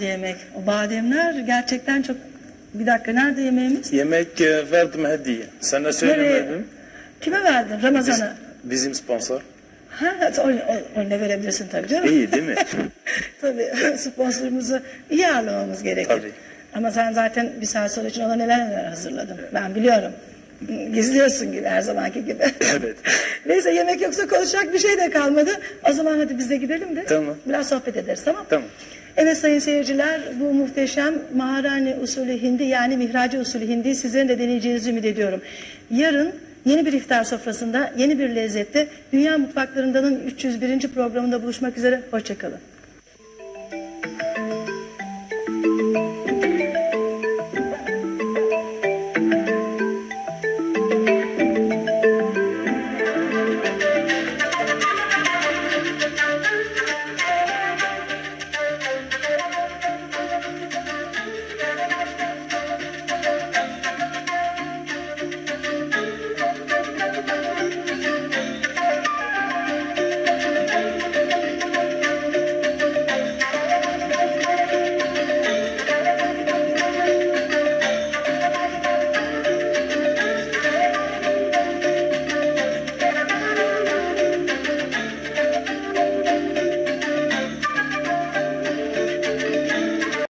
güzeldi yemek. O bademler gerçekten çok... Bir dakika, nerede yemeğimiz? Yemek verdim hediye. Sana söylemedim. Kime verdin? Ramazan'a. Bizim sponsor. Ha, ne verebilirsin tabii canım. İyi değil mi? Tabii sponsorumuzu iyi ağırlamamız gerekir. Tabii. Ama sen zaten bir saat sonra için ona neler hazırladın. Ben biliyorum. Gizliyorsun gibi, her zamanki gibi. Evet. Neyse, yemek yoksa konuşacak bir şey de kalmadı. O zaman hadi biz de gidelim de. Tamam. Biraz sohbet ederiz, tamam? Tamam. Evet sayın seyirciler, bu muhteşem Maharani usulü hindi, yani mihraci usulü hindi sizlerin de deneyeceğinizi ümit ediyorum. Yarın yeni bir iftar sofrasında, yeni bir lezzette Dünya Mutfaklarından'ın 301. programında buluşmak üzere. Hoşça kalın.